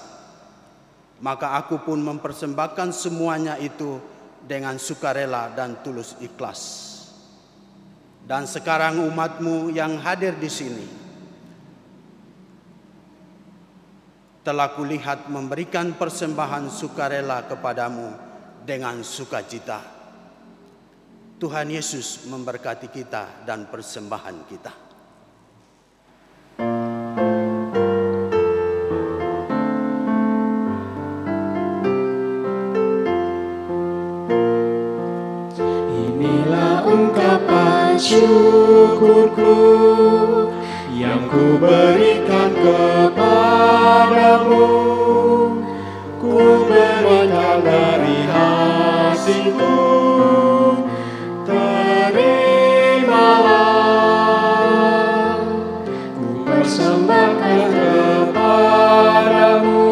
Maka aku pun mempersembahkan semuanya itu dengan sukarela dan tulus ikhlas. Dan sekarang umatmu yang hadir di sini telah kulihat memberikan persembahan sukarela kepadamu dengan sukacita. Tuhan Yesus memberkati kita dan persembahan kita. Inilah ungkapan syukurku yang ku berikan kepadamu. Ku berikan dari hasilku, terimalah. Ku persembahkan kepadamu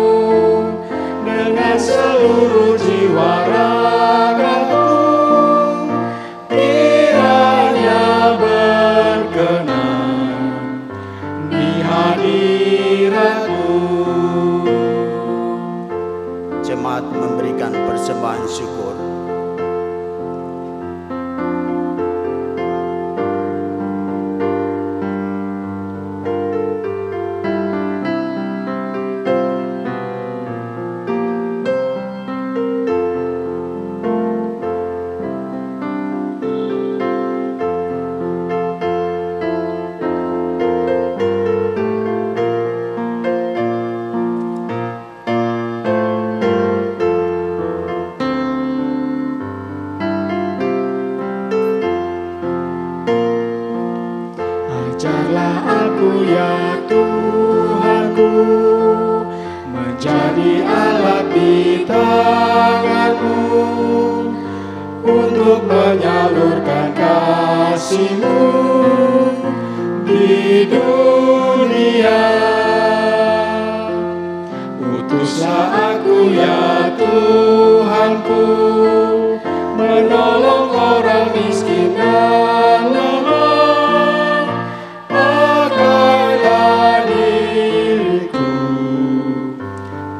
dengan seluruh jiwa ragaku. Kiranya berkenan di hadiratmu. Jemaat memberikan persembahan syukur. Ajarlah aku ya Tuhanku, menjadi alat di tangan-Mu untuk menyalurkan kasih-Mu di dunia. Utuslah aku ya Tuhanku, menolong orang miskin dan lemah. Pakailah diriku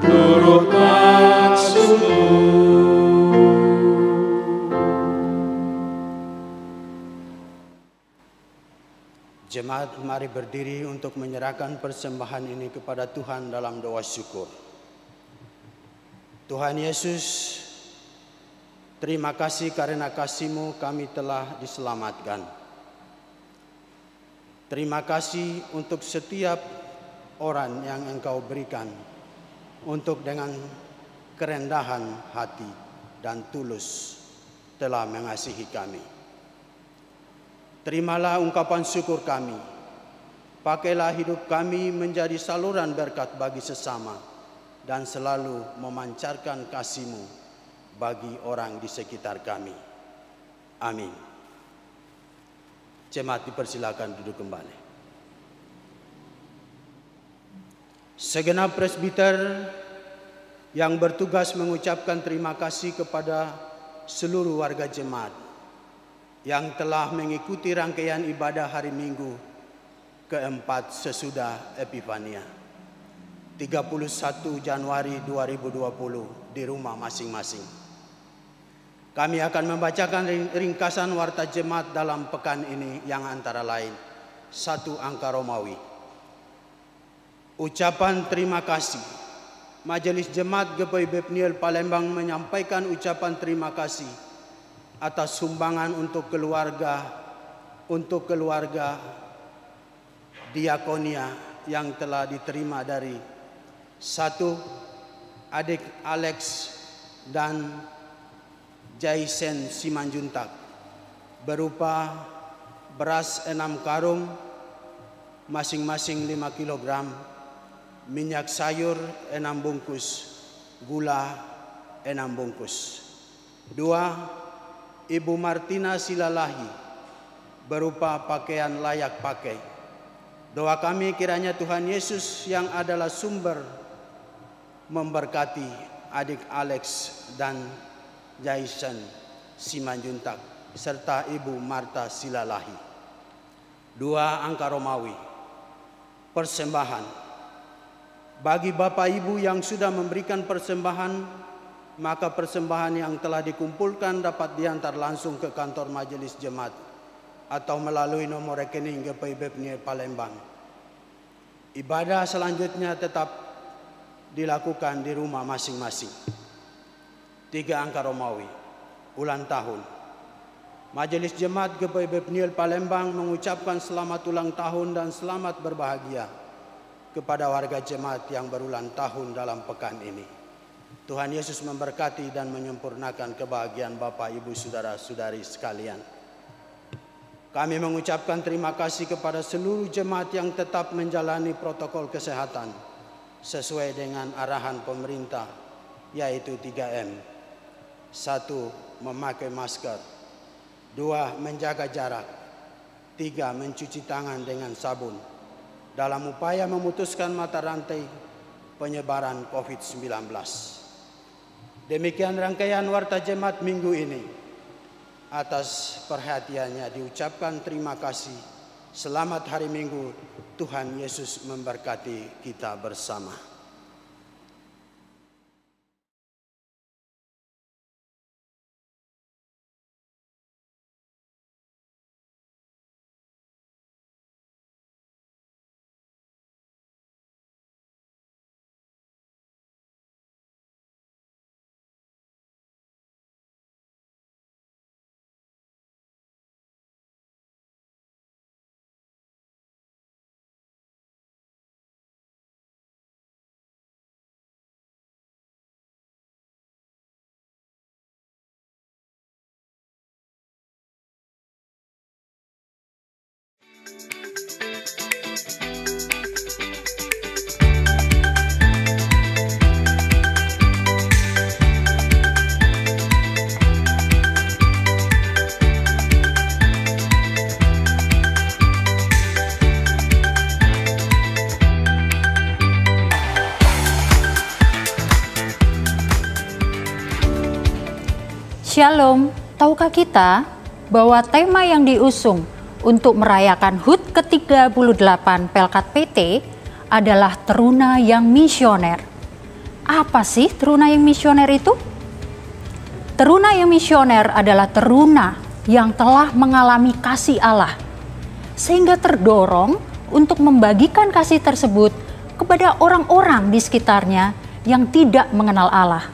turut maksud-Mu. Jemaat, mari berdiri untuk menyerahkan persembahan ini kepada Tuhan dalam doa syukur. Tuhan Yesus, terima kasih karena kasih-Mu kami telah diselamatkan. Terima kasih untuk setiap orang yang Engkau berikan untuk dengan kerendahan hati dan tulus telah mengasihi kami. Terimalah ungkapan syukur kami. Pakailah hidup kami menjadi saluran berkat bagi sesama dan selalu memancarkan kasih-Mu bagi orang di sekitar kami. Amin. Jemaat dipersilakan duduk kembali. Segenap presbiter yang bertugas mengucapkan terima kasih kepada seluruh warga jemaat yang telah mengikuti rangkaian ibadah hari Minggu keempat sesudah Epifania 31 Januari 2020 di rumah masing-masing. Kami akan membacakan ringkasan warta jemaat dalam pekan ini yang antara lain 1 angka Romawi. Ucapan terima kasih. Majelis Jemaat GPI Bepniel Palembang menyampaikan ucapan terima kasih atas sumbangan untuk keluarga diakonia yang telah diterima dari 1 adik Alex dan Jaisen Simanjuntak berupa beras 6 karung masing-masing 5 kg, minyak sayur 6 bungkus, gula 6 bungkus. 2. Ibu Martina Silalahi berupa pakaian layak pakai. Doa kami kiranya Tuhan Yesus yang adalah sumber memberkati adik Alex dan Jason Simanjuntak serta Ibu Marta Silalahi. 2 angka Romawi. Persembahan. Bagi Bapak Ibu yang sudah memberikan persembahan, maka persembahan yang telah dikumpulkan dapat diantar langsung ke kantor Majelis Jemaat atau melalui nomor rekening GPIB PNIL Palembang. Ibadah selanjutnya tetap dilakukan di rumah masing-masing. 3 angka Romawi, ulang tahun. Majelis Jemaat GPIB PNIL Palembang mengucapkan selamat ulang tahun dan selamat berbahagia kepada warga jemaat yang berulang tahun dalam pekan ini. Tuhan Yesus memberkati dan menyempurnakan kebahagiaan Bapak, Ibu, Saudara-saudari sekalian. Kami mengucapkan terima kasih kepada seluruh jemaat yang tetap menjalani protokol kesehatan sesuai dengan arahan pemerintah, yaitu 3M. 1. Memakai masker. 2. Menjaga jarak. 3. Mencuci tangan dengan sabun dalam upaya memutuskan mata rantai penyebaran COVID-19. Demikian rangkaian Warta Jemaat minggu ini. Atas perhatiannya diucapkan terima kasih. Selamat hari Minggu. Tuhan Yesus memberkati kita bersama. Shalom, tahukah kita bahwa tema yang diusung untuk merayakan HUT ke-38 Pelkat PT adalah Teruna yang Misioner. Apa sih teruna yang misioner itu? Teruna yang misioner adalah teruna yang telah mengalami kasih Allah, sehingga terdorong untuk membagikan kasih tersebut kepada orang-orang di sekitarnya yang tidak mengenal Allah.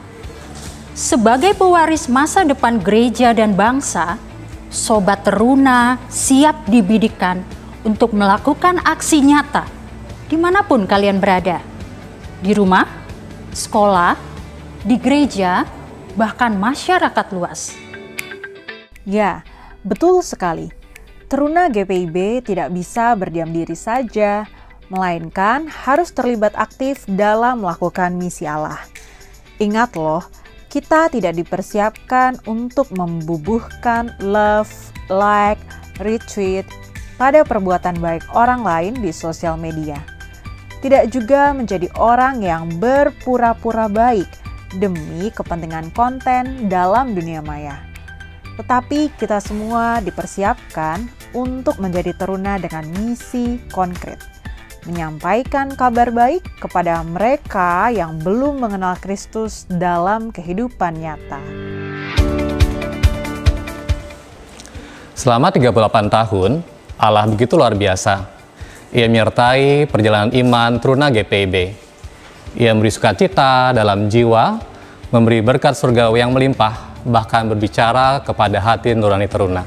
Sebagai pewaris masa depan gereja dan bangsa, sobat teruna siap dibidikan untuk melakukan aksi nyata dimanapun kalian berada. Di rumah, sekolah, di gereja, bahkan masyarakat luas. Ya, betul sekali. Teruna GPIB tidak bisa berdiam diri saja, melainkan harus terlibat aktif dalam melakukan misi Allah. Ingat loh, kita tidak dipersiapkan untuk membubuhkan love, like, retweet pada perbuatan baik orang lain di sosial media. Tidak juga menjadi orang yang berpura-pura baik demi kepentingan konten dalam dunia maya. Tetapi kita semua dipersiapkan untuk menjadi teruna dengan misi konkret, menyampaikan kabar baik kepada mereka yang belum mengenal Kristus dalam kehidupan nyata. Selama 38 tahun, Allah begitu luar biasa. Ia menyertai perjalanan iman teruna GPIB. Ia memberi sukacita dalam jiwa, memberi berkat surgawi yang melimpah, bahkan berbicara kepada hati nurani teruna.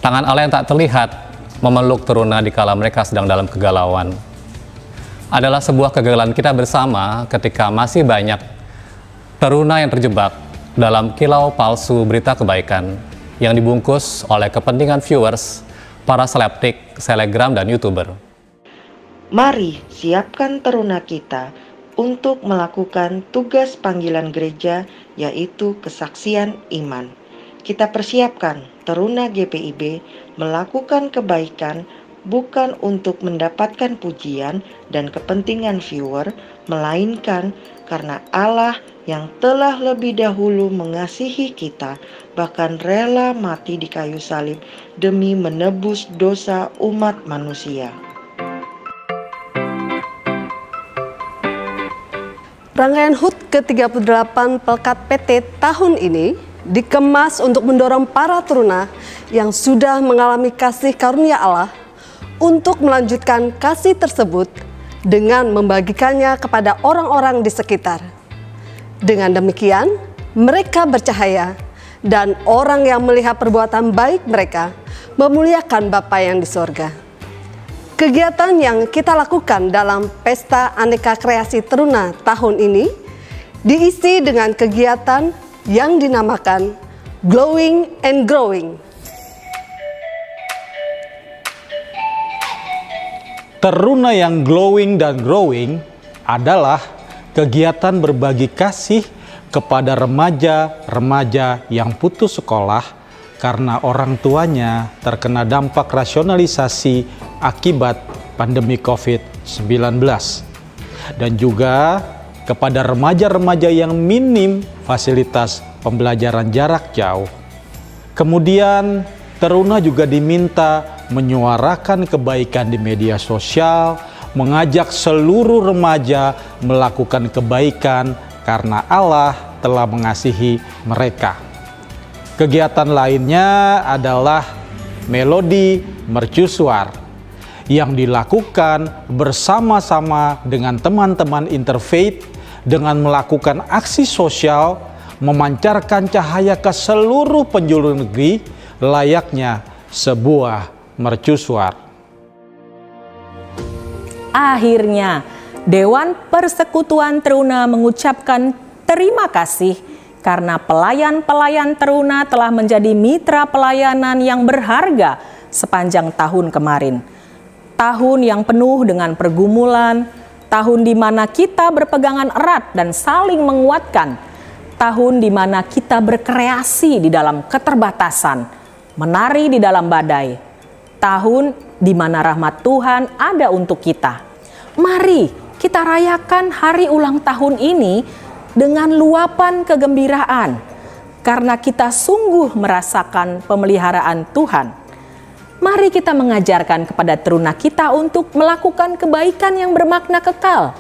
Tangan Allah yang tak terlihat memeluk teruna dikala mereka sedang dalam kegalauan. Adalah sebuah kegagalan kita bersama ketika masih banyak teruna yang terjebak dalam kilau palsu berita kebaikan yang dibungkus oleh kepentingan viewers, para selebtik, selegram, dan YouTuber. Mari siapkan teruna kita untuk melakukan tugas panggilan gereja, yaitu kesaksian iman. kita persiapkan Teruna GPIB melakukan kebaikan bukan untuk mendapatkan pujian dan kepentingan viewer, melainkan karena Allah yang telah lebih dahulu mengasihi kita, bahkan rela mati di kayu salib demi menebus dosa umat manusia. Rangkaian HUT ke-38 Pelkat PT tahun ini dikemas untuk mendorong para teruna yang sudah mengalami kasih karunia Allah untuk melanjutkan kasih tersebut dengan membagikannya kepada orang-orang di sekitar. Dengan demikian, mereka bercahaya dan orang yang melihat perbuatan baik mereka memuliakan Bapa yang di sorga. Kegiatan yang kita lakukan dalam Pesta Aneka Kreasi Teruna tahun ini diisi dengan kegiatan yang dinamakan Glowing and Growing. Teruna yang glowing dan growing adalah kegiatan berbagi kasih kepada remaja-remaja yang putus sekolah karena orang tuanya terkena dampak rasionalisasi akibat pandemi COVID-19. Dan juga kepada remaja-remaja yang minim fasilitas pembelajaran jarak jauh. Kemudian teruna juga diminta menyuarakan kebaikan di media sosial, mengajak seluruh remaja melakukan kebaikan karena Allah telah mengasihi mereka. Kegiatan lainnya adalah melodi mercusuar yang dilakukan bersama-sama dengan teman-teman interfaith dengan melakukan aksi sosial memancarkan cahaya ke seluruh penjuru negeri layaknya sebuah mercusuar. Akhirnya, Dewan Persekutuan Teruna mengucapkan terima kasih karena pelayan-pelayan teruna telah menjadi mitra pelayanan yang berharga sepanjang tahun kemarin. Tahun yang penuh dengan pergumulan, tahun di mana kita berpegangan erat dan saling menguatkan, tahun di mana kita berkreasi di dalam keterbatasan, menari di dalam badai, tahun di mana rahmat Tuhan ada untuk kita. Mari kita rayakan hari ulang tahun ini dengan luapan kegembiraan, karena kita sungguh merasakan pemeliharaan Tuhan. Mari kita mengajarkan kepada teruna kita untuk melakukan kebaikan yang bermakna kekal.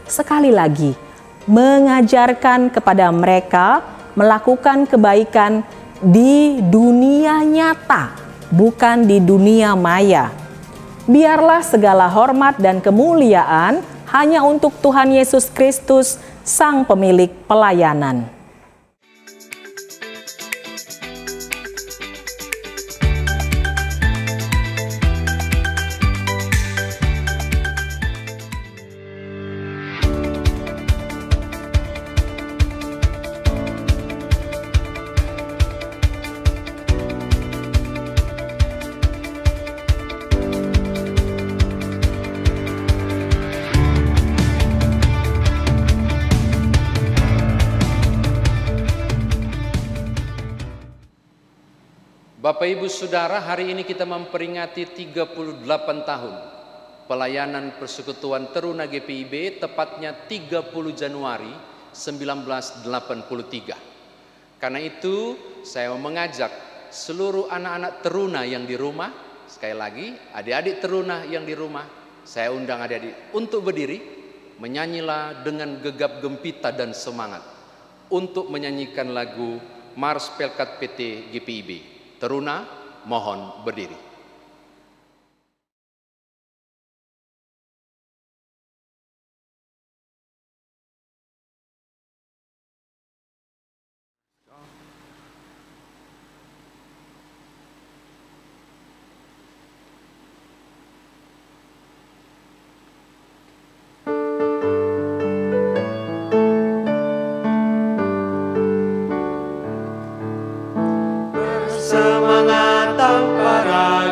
Sekali lagi, mengajarkan kepada mereka melakukan kebaikan di dunia nyata, bukan di dunia maya. Biarlah segala hormat dan kemuliaan hanya untuk Tuhan Yesus Kristus, Sang Pemilik pelayanan. Bapak Ibu Saudara, hari ini kita memperingati 38 tahun pelayanan Persekutuan Teruna GPIB, tepatnya 30 Januari 1983. Karena itu saya mau mengajak seluruh anak-anak teruna yang di rumah, sekali lagi adik-adik teruna yang di rumah, saya undang adik-adik untuk berdiri, menyanyilah dengan gegap gempita dan semangat untuk menyanyikan lagu Mars Pelkat PT GPIB. Teruna, mohon berdiri. Semangat tanpa ragu.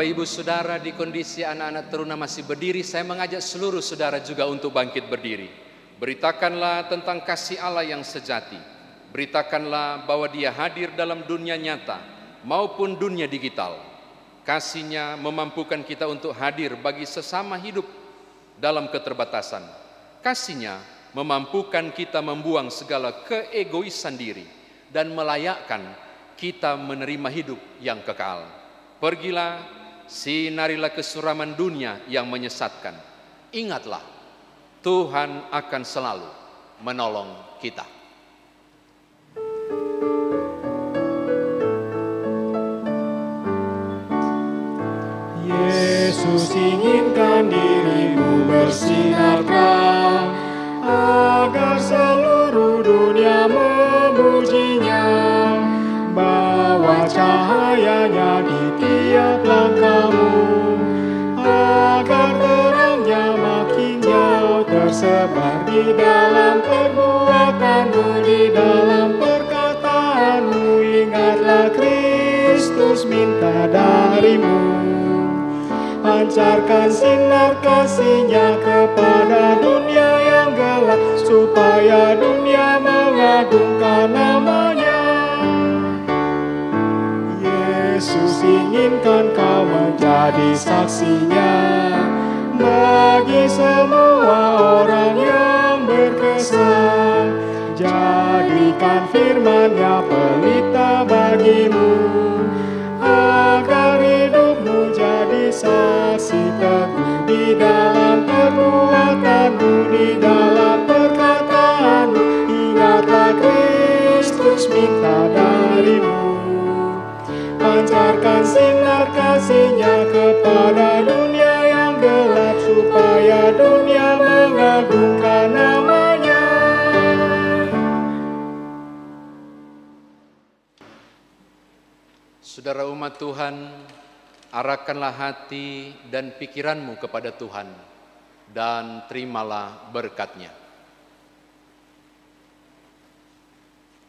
Bapak Ibu Saudara, di kondisi anak-anak teruna masih berdiri, saya mengajak seluruh saudara juga untuk bangkit berdiri. Beritakanlah tentang kasih Allah yang sejati. Beritakanlah bahwa Dia hadir dalam dunia nyata maupun dunia digital. Kasih-Nya memampukan kita untuk hadir bagi sesama hidup dalam keterbatasan. Kasih-Nya memampukan kita membuang segala keegoisan diri dan melayakkan kita menerima hidup yang kekal. Pergilah, sinarilah kesuraman dunia yang menyesatkan. Ingatlah, Tuhan akan selalu menolong kita. Yesus inginkan dirimu bersinarkan, agar seluruh dunia memujinya. Bawa cahayanya di tiap langkahmu, agar terangnya makin jauh tersebar di dalam perbuatanmu, di dalam perkataanmu. Ingatlah Kristus minta darimu, pancarkan sinar kasih-Nya kepada dunia yang gelap, supaya dunia mengagungkan nama-Nya. Yesus inginkan kau menjadi saksinya bagi semua orang yang berkesan. Jadikan firman-Nya pelita bagimu, agar hidupmu jadi saksi teguh di dalam perbuatanmu, di dalam perkataanmu. Ingatlah Kristus minta darimu, pancarkan sinar kasih-Nya kepada dunia yang gelap, supaya dunia mengagungkan nama-Nya. Saudara umat Tuhan, arahkanlah hati dan pikiranmu kepada Tuhan, dan terimalah berkat-Nya.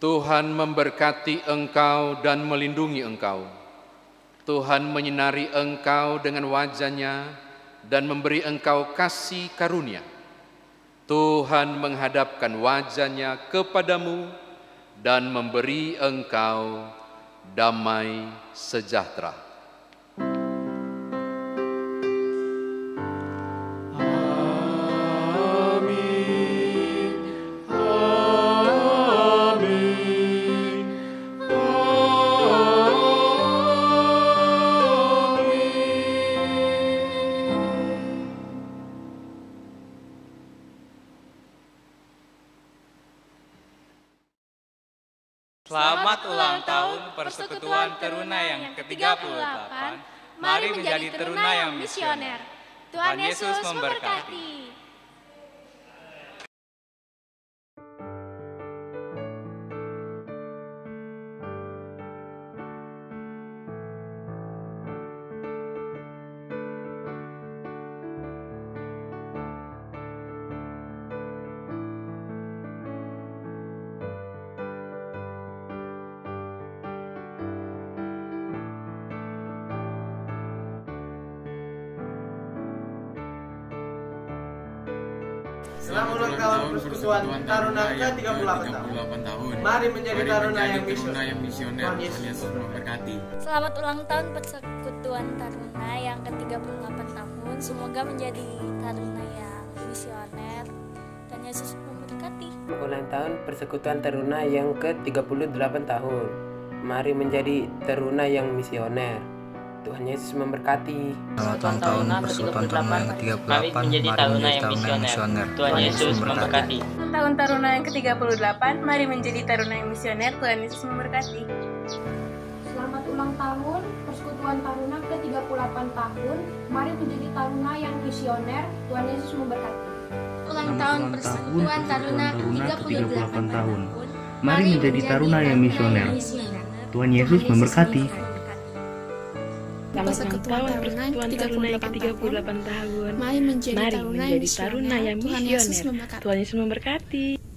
Tuhan memberkati engkau dan melindungi engkau. Tuhan menyinari engkau dengan wajah-Nya dan memberi engkau kasih karunia. Tuhan menghadapkan wajah-Nya kepadamu dan memberi engkau damai sejahtera. Selamat ulang tahun Persekutuan Teruna yang ke-38. Mari menjadi teruna yang misioner. Tuhan Yesus memberkati. Selamat ulang tahun Persekutuan Taruna ke-38 tahun. Mari menjadi taruna yang misioner. Tuhan Yesus memberkati. Selamat ulang tahun Persekutuan Taruna yang ke-38 tahun. Semoga menjadi taruna yang misioner. Tuhan Yesus memberkati. Ulang tahun Persekutuan Taruna yang ke-38 tahun. Mari menjadi taruna yang misioner. Tuhan Yesus memberkati. Selamat ulang tahun Persekutuan Taruna yang ke-38. Mari menjadi taruna yang misioner. Tuhan Yesus memberkati. Tahun Taruna yang ke-38, mari menjadi taruna yang misioner. Tuhan Yesus memberkati. Selamat ulang tahun Persekutuan Taruna ke-38 tahun. Mari menjadi taruna yang misioner. Tuhan Yesus memberkati. Ulang tahun Persekutuan Taruna ke-38 tahun. Mari menjadi taruna yang misioner. Tuhan Yesus memberkati. Persekutuan Taruna yang ke-38 tahun. Mari menjadi taruna yang misioner. Tuhan Yesus memberkati.